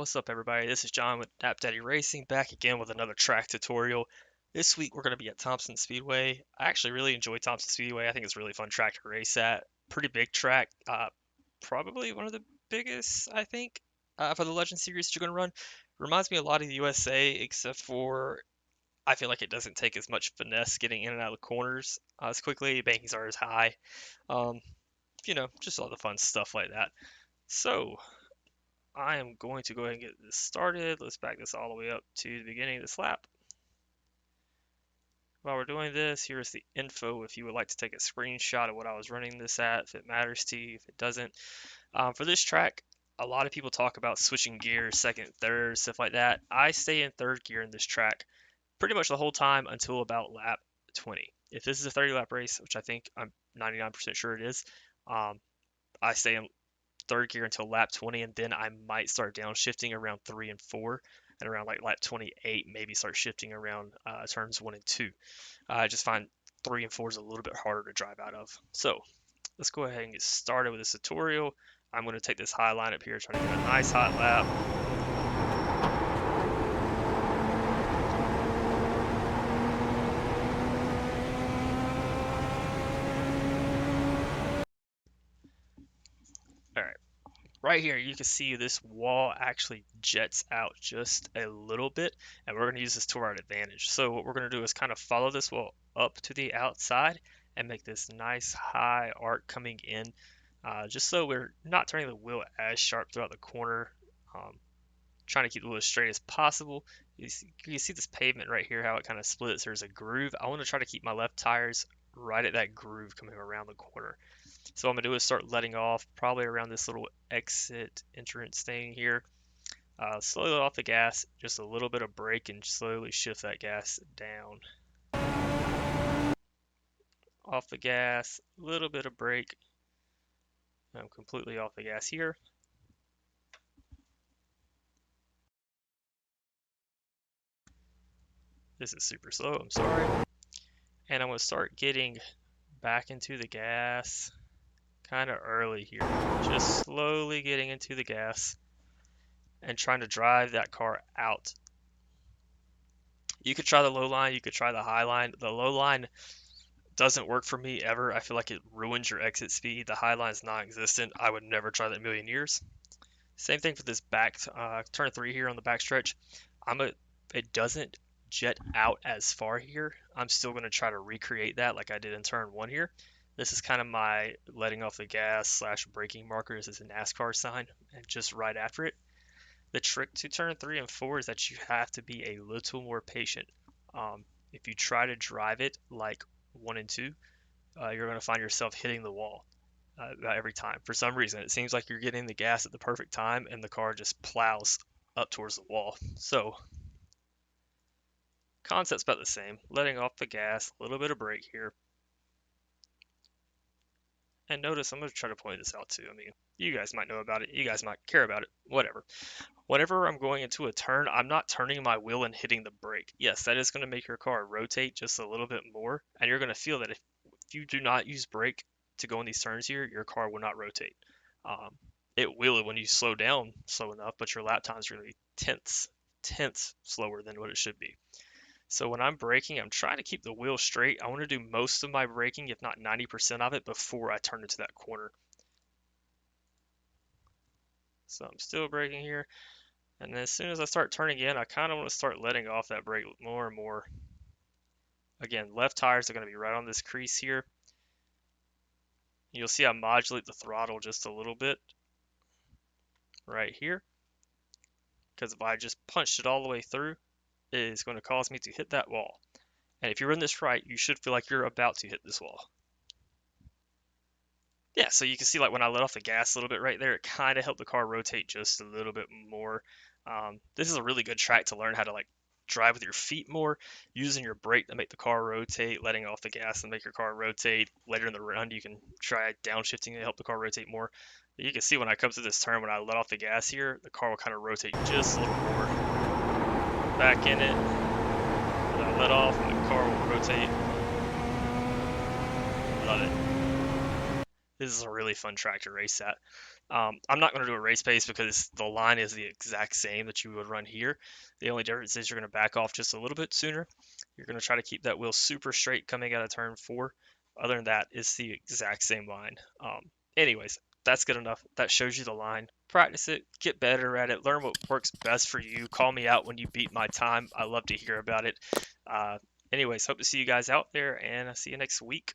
What's up, everybody? This is John with App Daddy Racing, back again with another track tutorial. This week we're going to be at Thompson Speedway. I actually really enjoy Thompson Speedway. I think it's a really fun track to race at. Pretty big track, probably one of the biggest, I think, for the Legend Series that you're going to run. Reminds me a lot of the USA, except for I feel like it doesn't take as much finesse getting in and out of the corners as quickly. Bankings are as high. Um, just all the fun stuff like that. So, I am going to go ahead and get this started. Let's back this all the way up to the beginning of this lap. While we're doing this, here's the info if you would like to take a screenshot of what I was running this at, if it matters to you, if it doesn't. For this track, a lot of people talk about switching gears, second, third, stuff like that. I stay in third gear in this track pretty much the whole time until about lap 20. If this is a 30 lap race, which I think I'm 99% sure it is, I stay in third gear until lap 20, and then I might start downshifting around 3 and 4, and around like lap 28 maybe start shifting around turns 1 and 2. I just find 3 and 4 is a little bit harder to drive out of. So let's go ahead and get started with this tutorial. I'm going to take this high line up here, trying to get a nice hot lap. Right here, you can see this wall actually jets out just a little bit, and we're going to use this to our advantage. So what we're going to do is kind of follow this wall up to the outside and make this nice high arc coming in, just so we're not turning the wheel as sharp throughout the corner, trying to keep the wheel as straight as possible. You see this pavement right here, how it kind of splits. There's a groove. I want to try to keep my left tires right at that groove coming around the corner. So what I'm going to do is start letting off probably around this little exit entrance thing here. Slowly let off the gas, just a little bit of brake, and slowly shift that gas down. Off the gas, a little bit of brake. I'm completely off the gas here. This is super slow, I'm sorry. And I'm going to start getting back into the gas kind of early here. Just slowly getting into the gas and trying to drive that car out. You could try the low line, you could try the high line. The low line doesn't work for me ever. I feel like it ruins your exit speed. The high line is non-existent. I would never try that in a million years. Same thing for this back turn 3 here on the back stretch. It doesn't jet out as far here. I'm still going to try to recreate that like I did in turn 1 here. This is kind of my letting off the gas / braking marker. This is a NASCAR sign, and just right after it. The trick to turn 3 and 4 is that you have to be a little more patient. If you try to drive it like 1 and 2, you're going to find yourself hitting the wall every time. For some reason, it seems like you're getting the gas at the perfect time, and the car just plows up towards the wall. So, concept's about the same. Letting off the gas, a little bit of brake here. And notice, I'm going to try to point this out too. I mean, you guys might know about it. You guys might care about it. Whatever. Whenever I'm going into a turn, I'm not turning my wheel and hitting the brake. Yes, that is going to make your car rotate just a little bit more. And you're going to feel that if you do not use brake to go in these turns here, your car will not rotate. It will when you slow down slow enough, but your lap times are going to be tenths slower than what it should be. So when I'm braking, I'm trying to keep the wheel straight. I want to do most of my braking, if not 90% of it, before I turn into that corner. So I'm still braking here. And then as soon as I start turning in, I kind of want to start letting off that brake more and more. Again, left tires are going to be right on this crease here. You'll see I modulate the throttle just a little bit right here. Because if I just punched it all the way through, it is going to cause me to hit that wall. And if you run this right, you should feel like you're about to hit this wall. Yeah, so you can see like when I let off the gas a little bit right there, it kind of helped the car rotate just a little bit more. This is a really good track to learn how to like drive with your feet more, using your brake to make the car rotate, letting off the gas and make your car rotate. Later in the run, you can try downshifting to help the car rotate more. But you can see when I come to this turn, when I let off the gas here, the car will kind of rotate just a little more. Back in it, when I let off, and the car will rotate. Love it. This is a really fun track to race at. I'm not going to do a race pace because the line is the exact same that you would run here. The only difference is you're going to back off just a little bit sooner. You're going to try to keep that wheel super straight coming out of turn 4. Other than that, it's the exact same line. Anyways, that's good enough. That shows you the line. Practice it, get better at it, learn what works best for you. Call me out when you beat my time. I love to hear about it. Anyways, hope to see you guys out there, and I'll see you next week.